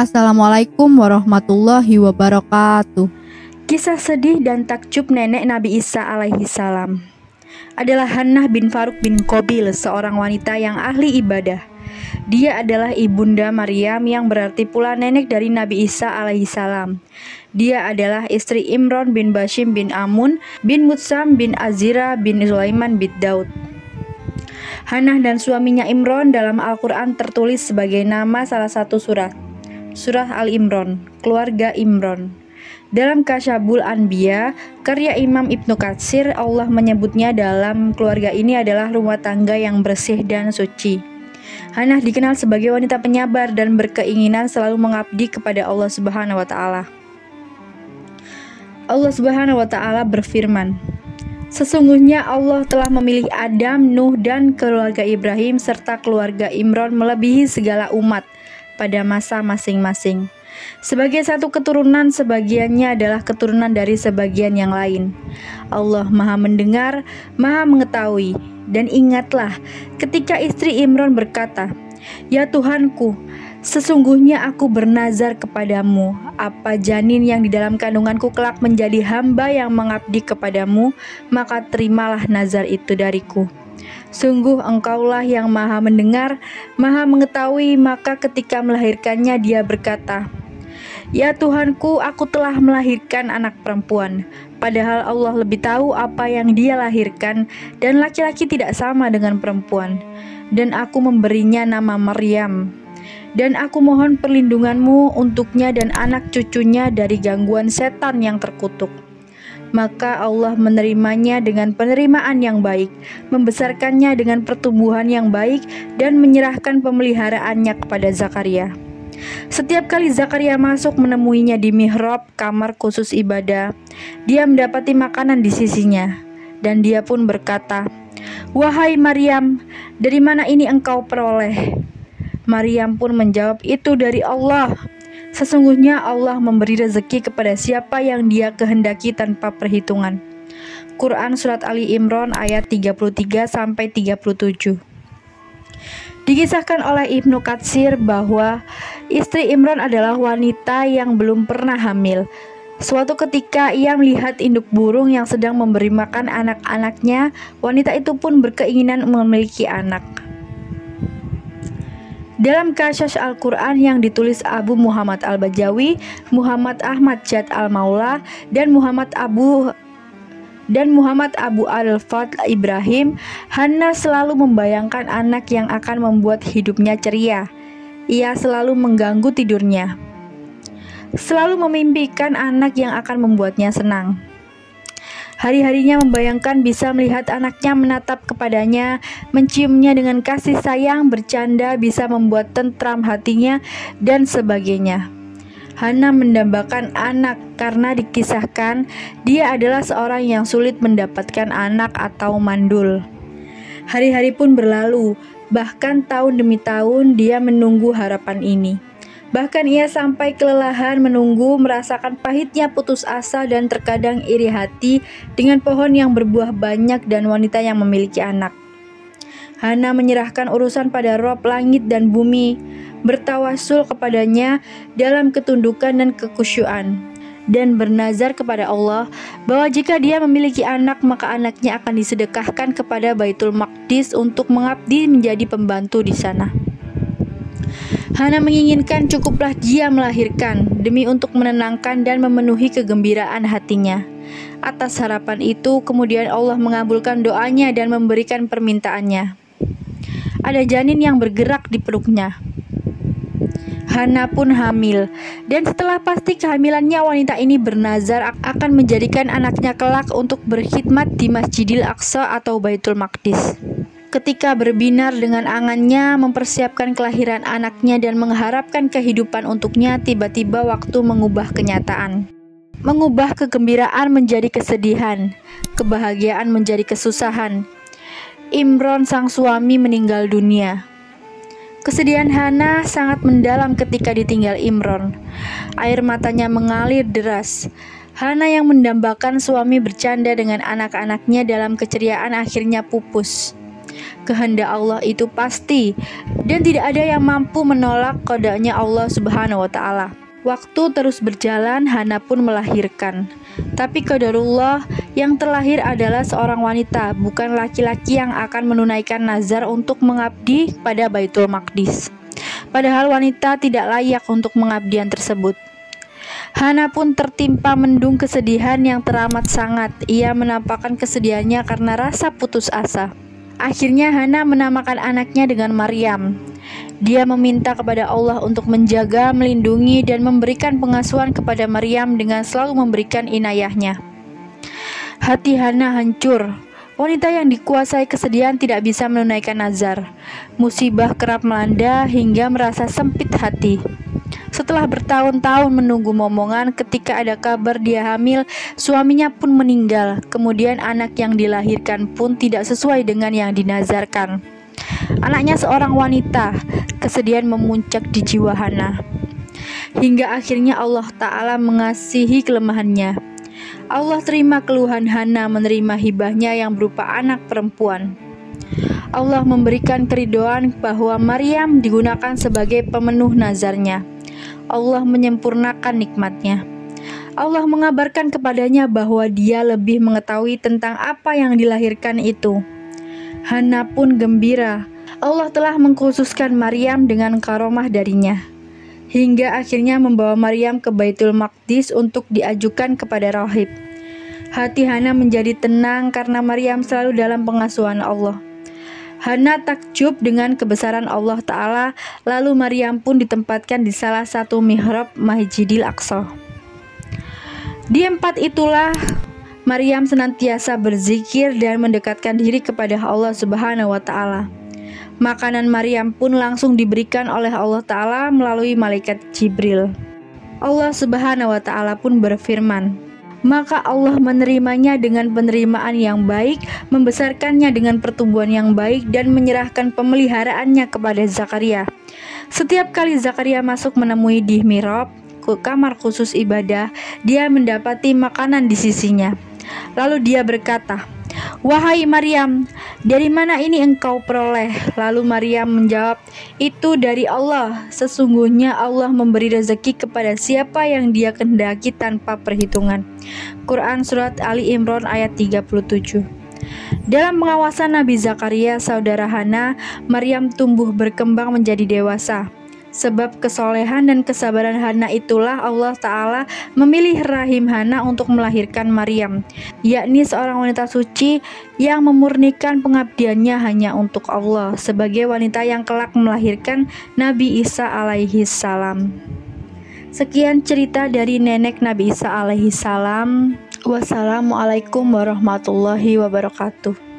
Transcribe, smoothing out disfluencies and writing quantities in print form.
Assalamualaikum warahmatullahi wabarakatuh. Kisah sedih dan takjub nenek Nabi Isa alaihi salam adalah Hannah bin Faruq bin Qabil, seorang wanita yang ahli ibadah. Dia adalah ibunda Maryam yang berarti pula nenek dari Nabi Isa alaihi salam. Dia adalah istri Imran bin Bashim bin Amun bin Mutsam bin Azira bin Sulaiman bin Daud. Hannah dan suaminya Imran dalam Al-Quran tertulis sebagai nama salah satu surah Al-Imran, keluarga Imran. Dalam Kasyabul Anbiya, karya Imam Ibnu Katsir, Allah menyebutnya dalam keluarga ini adalah rumah tangga yang bersih dan suci. Hannah dikenal sebagai wanita penyabar dan berkeinginan selalu mengabdi kepada Allah Subhanahu wa taala. Allah Subhanahu wa taala berfirman, "Sesungguhnya Allah telah memilih Adam, Nuh, dan keluarga Ibrahim serta keluarga Imran melebihi segala umat pada masa masing-masing. Sebagai satu keturunan, sebagiannya adalah keturunan dari sebagian yang lain. Allah Maha Mendengar, Maha Mengetahui. Dan ingatlah ketika istri Imran berkata, 'Ya Tuhanku, sesungguhnya aku bernazar kepadamu, apa janin yang di dalam kandunganku kelak menjadi hamba yang mengabdi kepadamu, maka terimalah nazar itu dariku. Sungguh engkaulah yang maha mendengar, maha mengetahui.' Maka ketika melahirkannya dia berkata, 'Ya Tuhanku, aku telah melahirkan anak perempuan.' Padahal Allah lebih tahu apa yang dia lahirkan, dan laki-laki tidak sama dengan perempuan. Dan aku memberinya nama Maryam. Dan aku mohon perlindunganmu untuknya dan anak cucunya dari gangguan setan yang terkutuk. Maka Allah menerimanya dengan penerimaan yang baik, membesarkannya dengan pertumbuhan yang baik, dan menyerahkan pemeliharaannya kepada Zakaria. Setiap kali Zakaria masuk menemuinya di mihrab, kamar khusus ibadah, dia mendapati makanan di sisinya. Dan dia pun berkata, 'Wahai Maryam, dari mana ini engkau peroleh?' Maryam pun menjawab, 'Itu dari Allah. Sesungguhnya Allah memberi rezeki kepada siapa yang Dia kehendaki tanpa perhitungan.' Quran Surat Ali Imran ayat 33-37. Dikisahkan oleh Ibnu Katsir bahwa istri Imran adalah wanita yang belum pernah hamil. Suatu ketika ia melihat induk burung yang sedang memberi makan anak-anaknya. Wanita itu pun berkeinginan memiliki anak. Dalam Qasas Al-Quran yang ditulis Abu Muhammad Al-Bajawi, Muhammad Ahmad Jad Al-Maula, dan Muhammad Abu Al-Fadl Ibrahim, Hannah selalu membayangkan anak yang akan membuat hidupnya ceria. Ia selalu mengganggu tidurnya, selalu memimpikan anak yang akan membuatnya senang. Hari-harinya membayangkan bisa melihat anaknya menatap kepadanya, menciumnya dengan kasih sayang, bercanda, bisa membuat tentram hatinya, dan sebagainya. Hannah mendambakan anak karena dikisahkan dia adalah seorang yang sulit mendapatkan anak atau mandul. Hari-hari pun berlalu, bahkan tahun demi tahun dia menunggu harapan ini. Bahkan ia sampai kelelahan menunggu, merasakan pahitnya putus asa dan terkadang iri hati dengan pohon yang berbuah banyak dan wanita yang memiliki anak. Hannah menyerahkan urusan pada Rabb langit dan bumi, bertawasul kepadanya dalam ketundukan dan kekhusyuan, dan bernazar kepada Allah bahwa jika dia memiliki anak, maka anaknya akan disedekahkan kepada Baitul Maqdis untuk mengabdi menjadi pembantu di sana. Hannah menginginkan cukuplah dia melahirkan demi untuk menenangkan dan memenuhi kegembiraan hatinya. Atas harapan itu, kemudian Allah mengabulkan doanya dan memberikan permintaannya. Ada janin yang bergerak di peluknya. Hannah pun hamil, dan setelah pasti kehamilannya, wanita ini bernazar akan menjadikan anaknya kelak untuk berkhidmat di Masjidil Aqsa atau Baitul Maqdis. Ketika berbinar dengan angannya mempersiapkan kelahiran anaknya dan mengharapkan kehidupan untuknya, tiba-tiba waktu mengubah kenyataan. Mengubah kegembiraan menjadi kesedihan, kebahagiaan menjadi kesusahan. Imran sang suami meninggal dunia. Kesedihan Hannah sangat mendalam ketika ditinggal Imran. Air matanya mengalir deras. Hannah yang mendambakan suami bercanda dengan anak-anaknya dalam keceriaan akhirnya pupus. Kehendak Allah itu pasti dan tidak ada yang mampu menolak qadanya Allah Subhanahu wa taala. Waktu terus berjalan, Hana pun melahirkan. Tapi qadarullah, yang terlahir adalah seorang wanita, bukan laki-laki yang akan menunaikan nazar untuk mengabdi pada Baitul Maqdis. Padahal wanita tidak layak untuk pengabdian tersebut. Hana pun tertimpa mendung kesedihan yang teramat sangat. Ia menampakkan kesedihannya karena rasa putus asa. Akhirnya Hana menamakan anaknya dengan Maryam. Dia meminta kepada Allah untuk menjaga, melindungi, dan memberikan pengasuhan kepada Maryam dengan selalu memberikan inayahnya. Hati Hana hancur. Wanita yang dikuasai kesedihan tidak bisa menunaikan nazar. Musibah kerap melanda hingga merasa sempit hati. Setelah bertahun-tahun menunggu momongan, ketika ada kabar dia hamil, suaminya pun meninggal. Kemudian anak yang dilahirkan pun tidak sesuai dengan yang dinazarkan. Anaknya seorang wanita. Kesedihan memuncak di jiwa Hana. Hingga akhirnya Allah Ta'ala mengasihi kelemahannya. Allah terima keluhan Hana, menerima hibahnya yang berupa anak perempuan. Allah memberikan keridhaan bahwa Maryam digunakan sebagai pemenuh nazarnya. Allah menyempurnakan nikmatnya. Allah mengabarkan kepadanya bahwa dia lebih mengetahui tentang apa yang dilahirkan itu. Hana pun gembira. Allah telah mengkhususkan Maryam dengan karomah darinya, hingga akhirnya membawa Maryam ke Baitul Maqdis untuk diajukan kepada rahib. Hati Hana menjadi tenang karena Maryam selalu dalam pengasuhan Allah. Hana takjub dengan kebesaran Allah Ta'ala, lalu Maryam pun ditempatkan di salah satu mihrab Masjidil Aqsa. Di tempat itulah Maryam senantiasa berzikir dan mendekatkan diri kepada Allah Subhanahu wa Ta'ala. Makanan Maryam pun langsung diberikan oleh Allah Ta'ala melalui malaikat Jibril. Allah Subhanahu wa Ta'ala pun berfirman, maka Allah menerimanya dengan penerimaan yang baik, membesarkannya dengan pertumbuhan yang baik, dan menyerahkan pemeliharaannya kepada Zakaria. Setiap kali Zakaria masuk menemui di mihrab, kamar khusus ibadah, dia mendapati makanan di sisinya. Lalu dia berkata, "Wahai Maryam, dari mana ini engkau peroleh?" Lalu Maryam menjawab, "Itu dari Allah. Sesungguhnya Allah memberi rezeki kepada siapa yang Dia kehendaki tanpa perhitungan." Quran Surat Ali Imran ayat 37. Dalam pengawasan Nabi Zakaria, saudara Hana, Maryam tumbuh berkembang menjadi dewasa. Sebab kesolehan dan kesabaran Hana itulah Allah Ta'ala memilih rahim Hana untuk melahirkan Maryam, yakni seorang wanita suci yang memurnikan pengabdiannya hanya untuk Allah, sebagai wanita yang kelak melahirkan Nabi Isa alaihi salam. Sekian cerita dari nenek Nabi Isa alaihi salam. Wassalamualaikum warahmatullahi wabarakatuh.